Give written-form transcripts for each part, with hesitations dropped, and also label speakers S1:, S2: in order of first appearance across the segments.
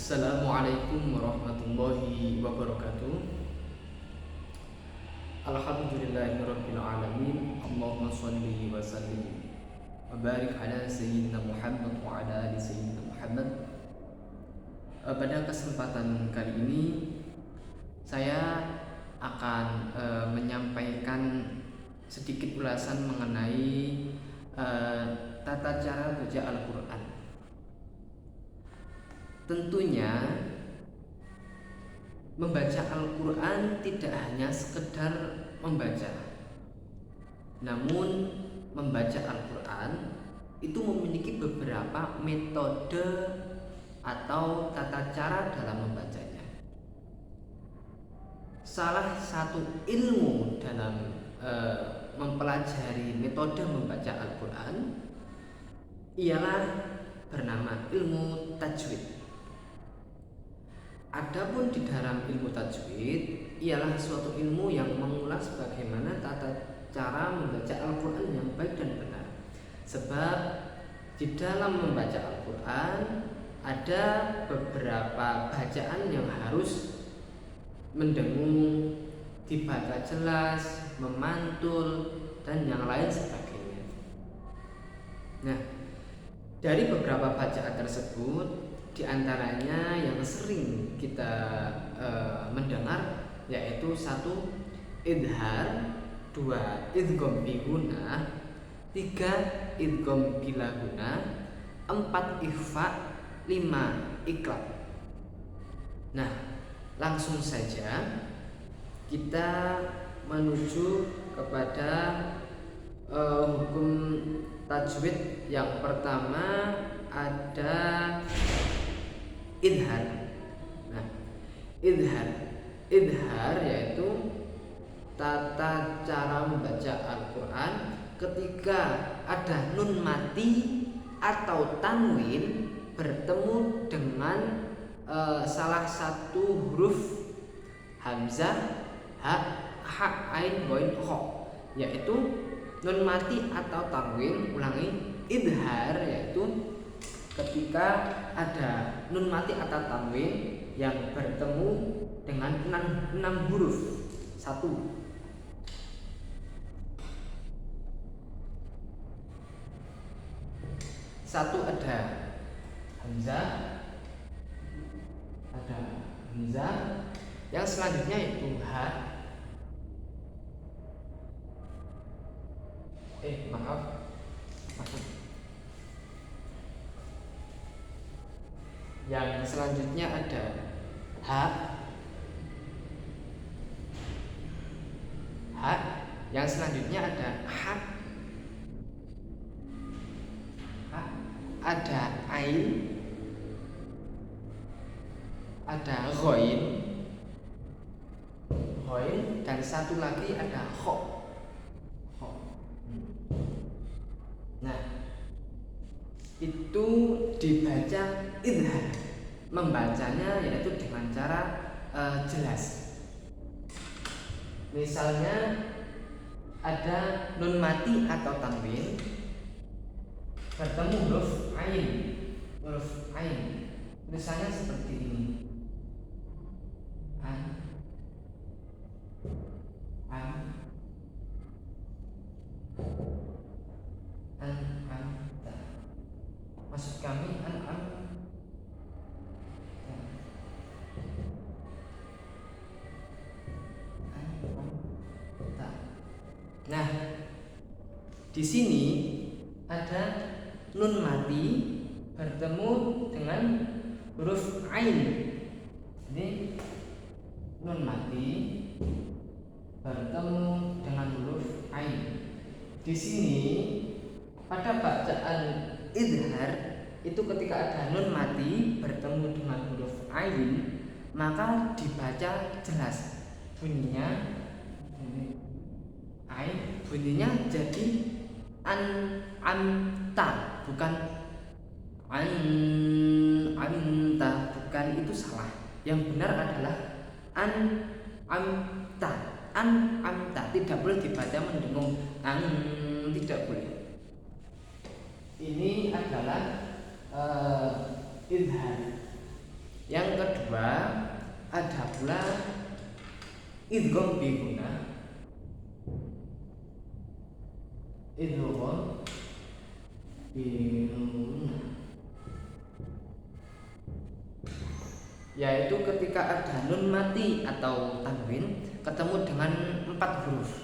S1: Assalamualaikum warahmatullahi wabarakatuh. Alhamdulillahirabbil alamin. Allahumma shalli wa sallim wa barik ala sayyidina Muhammad wa ala ali sayyidina Muhammad. Pada kesempatan kali ini saya akan menyampaikan sedikit ulasan mengenai tata cara baca Al-Quran. Tentunya membaca Al-Quran tidak hanya sekedar membaca, namun membaca Al-Quran itu memiliki beberapa metode atau tata cara dalam membacanya. Salah satu ilmu dalam mempelajari metode membaca Al-Quran ialah bernama ilmu tajwid. Adapun di dalam ilmu tajwid ialah suatu ilmu yang mengulas bagaimana tata cara membaca Al-Quran yang baik dan benar. Sebab di dalam membaca Al-Quran ada beberapa bacaan yang harus mendengung, dibaca jelas, memantul, dan yang lain sebagainya. Nah, dari beberapa bacaan tersebut, di antaranya yang sering kita mendengar yaitu 1. Idhar, 2. Idgham bi gunnah, 3. Idgham bila gunnah, 4. Ikhfa, 5. Iqlab. Nah, langsung saja kita menuju kepada hukum tajwid. Yang pertama ada idhar. Nah, idhar yaitu tata cara membaca Al-Quran ketika ada nun mati atau tanwin bertemu dengan salah satu huruf hamzah, ha, ain, ghain, kha, yaitu nun mati atau tanwin. Ulangi, idhar yaitu ketika ada nun mati atau tanwin yang bertemu dengan 6 huruf. 1. Ada hamzah, yang selanjutnya itu ha. Yang selanjutnya ada ha. Yang selanjutnya ada ha. Ada ain, ada ghain, dan satu lagi ada kha. Nah, itu dibaca idhar. Membacanya yaitu dengan cara jelas. Misalnya ada nun mati atau tanwin bertemu huruf ain. Tulisannya seperti ini. Maksud kami Nah, di sini ada nun mati bertemu dengan huruf ain. Jadi nun mati bertemu dengan huruf ain. Di sini pada bacaan idhar itu ketika ada nun mati bertemu dengan huruf ain, maka dibaca jelas. Bunyinya ain, bunyinya jadi anta, bukan anta, bukan, itu salah. Yang benar adalah amta, tidak boleh dibaca mendengung tidak boleh. Ini adalah idhar. Yang kedua ada pula idgham bi gunnah. Idgham bi gunnah yaitu ketika ada nun mati atau tanwin ketemu dengan 4 huruf.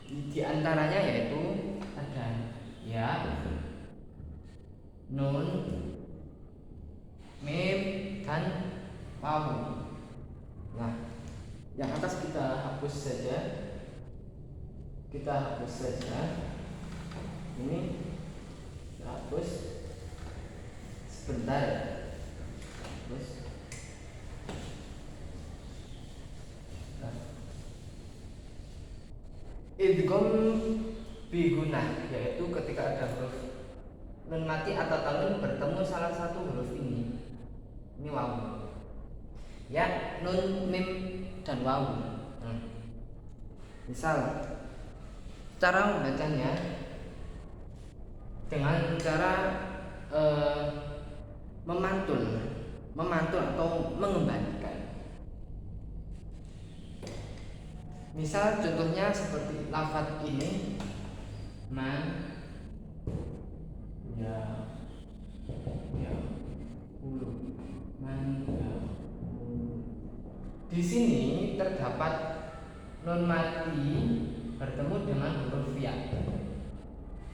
S1: Di antaranya yaitu ada ya, nun, mim, dan waw. Nah, yang atas kita hapus saja. Ini kita hapus sebentar ya. Hapus. Idgham bi gunnah yaitu ketika ada huruf nun mati atau tanwin bertemu salah satu huruf ini. Ini waw. Ya, nun, mim, dan waw. Misal cara membacanya dengan cara memantul atau mengembalikan. Misal contohnya seperti lafaz ini man ya ulu man ya ulu. Di sini terdapat nun mati bertemu dengan huruf ya.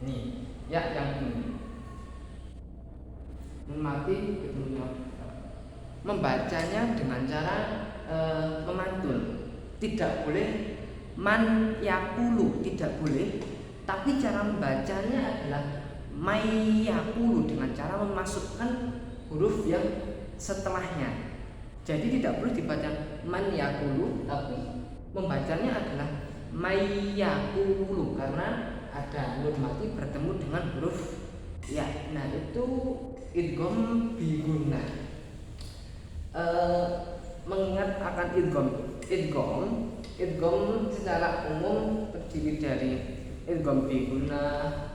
S1: Nih, ya yang ini. Nun mati bertemu dengan membacanya dengan cara memantul. Tidak boleh man yakulu, tidak boleh. Tapi cara membacanya adalah may yakulu dengan cara memasukkan huruf yang setelahnya. Jadi tidak boleh dibaca man yakulu, tapi membacanya adalah may yakulu karena ada nun mati bertemu dengan huruf ya. Nah, itu idgham bi gunnah. Mengingat akan idgham secara umum terdiri dari idgham bi gunnah,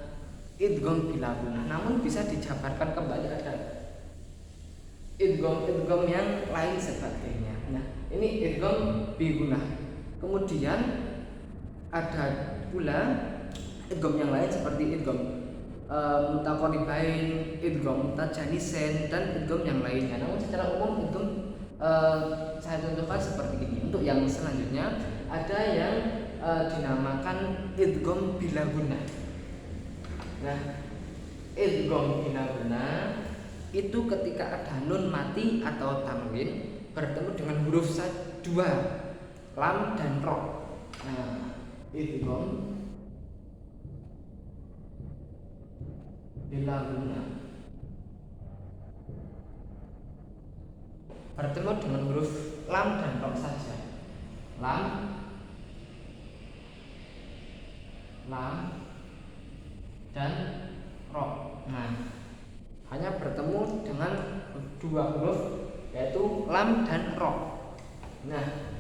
S1: idgham bila gunnah. Namun bisa dijabarkan kembali ada idgham yang lain sebagainya. Nah, ini idgham bi gunnah. Kemudian ada pula idgham yang lain seperti idgham mutaqaribain, idgham mutajanisen, dan idgham yang lainnya. Namun secara umum idgham saya contohkan seperti ini. Untuk yang selanjutnya ada yang dinamakan idgham bila gunnah. Nah, idgham bila gunnah itu ketika ada nun mati atau tanwin bertemu dengan huruf dua, lam dan ro. Nah, idgham bila gunnah bertemu dengan huruf lam dan ro saja. Lam dan ro. Nah, hanya bertemu dengan dua huruf yaitu lam dan ro. Nah,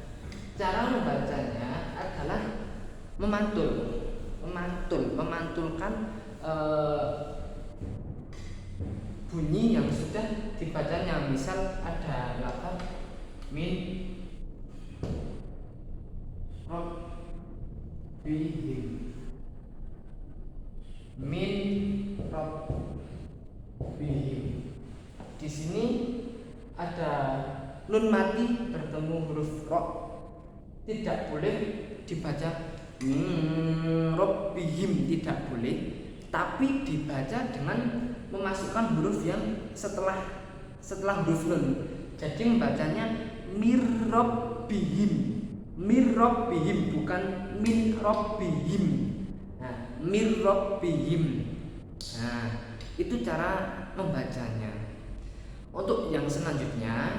S1: cara membacanya adalah memantulkan bunyi yang sudah dibacanya. Misal ada lafaz min rabbihim, di sini ada nun mati bertemu huruf ro, tidak boleh dibaca rabbihim, tidak boleh, tapi dibaca dengan memasukkan huruf yang setelah huruf nun. Jadi membacanya mirrobbihim, bukan min robbihim. Nah, mirrobbihim. Nah, itu cara membacanya. Untuk yang selanjutnya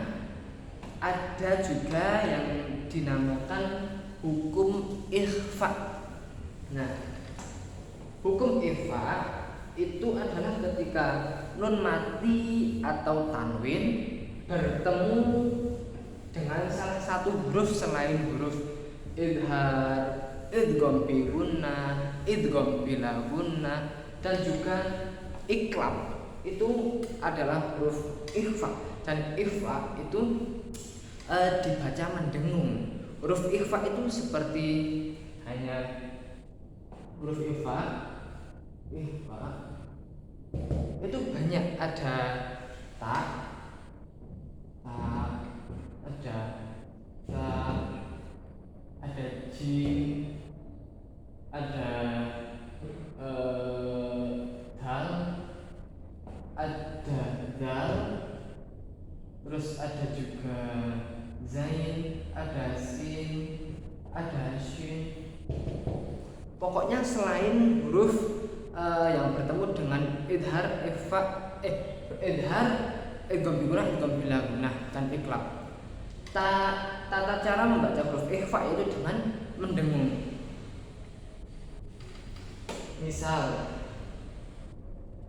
S1: ada juga yang dinamakan hukum ikhfa. Nah, hukum ikhfa itu adalah ketika nun mati atau tanwin bertemu dengan salah satu huruf selain huruf idhar, idgham bi gunnah, idgham bila gunnah, dan juga iqlab. Itu adalah huruf ikhfa. dan ikhfa itu dibaca mendengung. Huruf ikhfa itu seperti hanya huruf ikhfa itu banyak, ada ta, ada ta, ada jim, ada dal, ada dal, terus ada juga zain, ada sin, ada shin. Pokoknya selain huruf yang bertemu dengan idhar, ikhfa, idhar, idgham bi gunnah, idgham bil gunnah dan iqlab. Tata cara membaca huruf ikhfa itu dengan mendengung.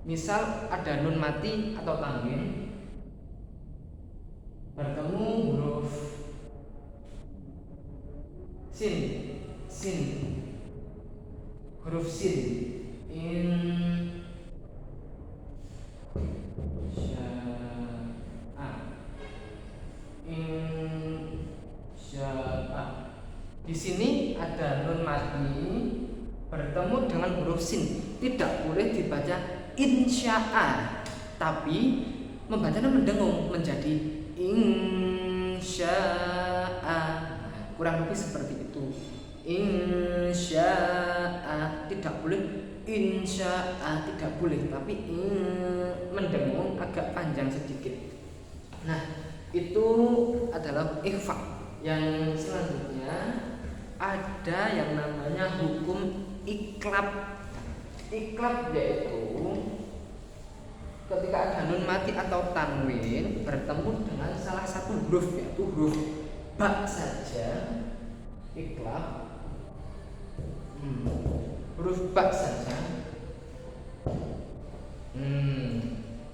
S1: Misal ada nun mati atau tanwin bertemu huruf sin, huruf sin, di sini ada nun mati bertemu dengan huruf sin, tidak boleh dibaca insya'a, tapi membacanya mendengung menjadi insya'a. Kurang lebih seperti itu. Insya'a, tidak boleh insya'a, tidak boleh, tapi mendengung agak panjang sedikit. Nah, itu adalah ikhfa. Yang selanjutnya ada yang namanya hukum iklab. Iklab yaitu ketika ada nun mati atau tanwin bertemu dengan salah satu huruf, yaitu huruf ba saja. Iklab huruf ba saja.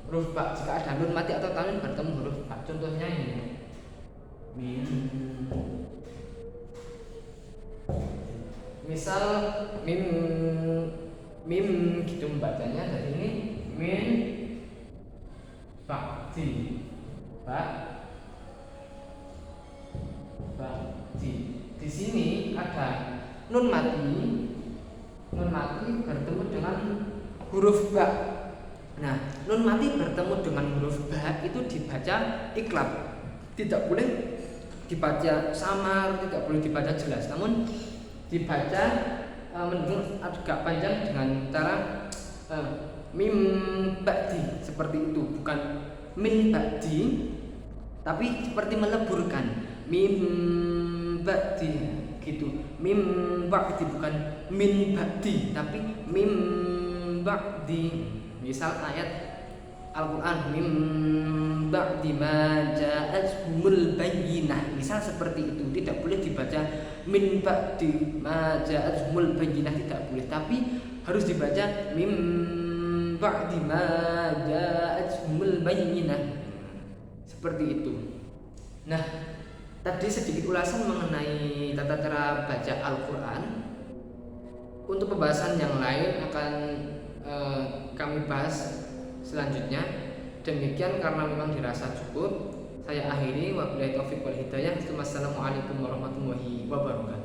S1: Huruf ba, jika ada nun mati atau tanwin bertemu huruf ba, contohnya ini misal mim gitu membacanya, dari ini min bakti, di sini ada nun mati bertemu dengan huruf ba. Nah, nun mati bertemu dengan huruf ba itu dibaca iklab, tidak boleh dibaca samar, tidak boleh dibaca jelas, namun dibaca mendengung agak panjang dengan cara mim ba'di, seperti itu, bukan min ba'di, tapi seperti meleburkan mim ba'di gitu. Mim ba'di bukan min ba'di, tapi mim ba'di. Misal ayat Al-Quran, mim ba'di ma ja'atuhumul bayyinah, misal seperti itu, tidak boleh dibaca min ba'di ma ja'atuhumul bayyinah, tidak boleh, tapi harus dibaca mim ba'di ma ja'atuhumul bayyinah, seperti itu. Nah, tadi sedikit ulasan mengenai tata cara baca Al-Quran. Untuk pembahasan yang lain akan kami bahas selanjutnya. Demikian, karena memang dirasa cukup, saya akhiri. Wabillahi taufiq wal hidayah. Wassalamualaikum warahmatullahi wabarakatuh.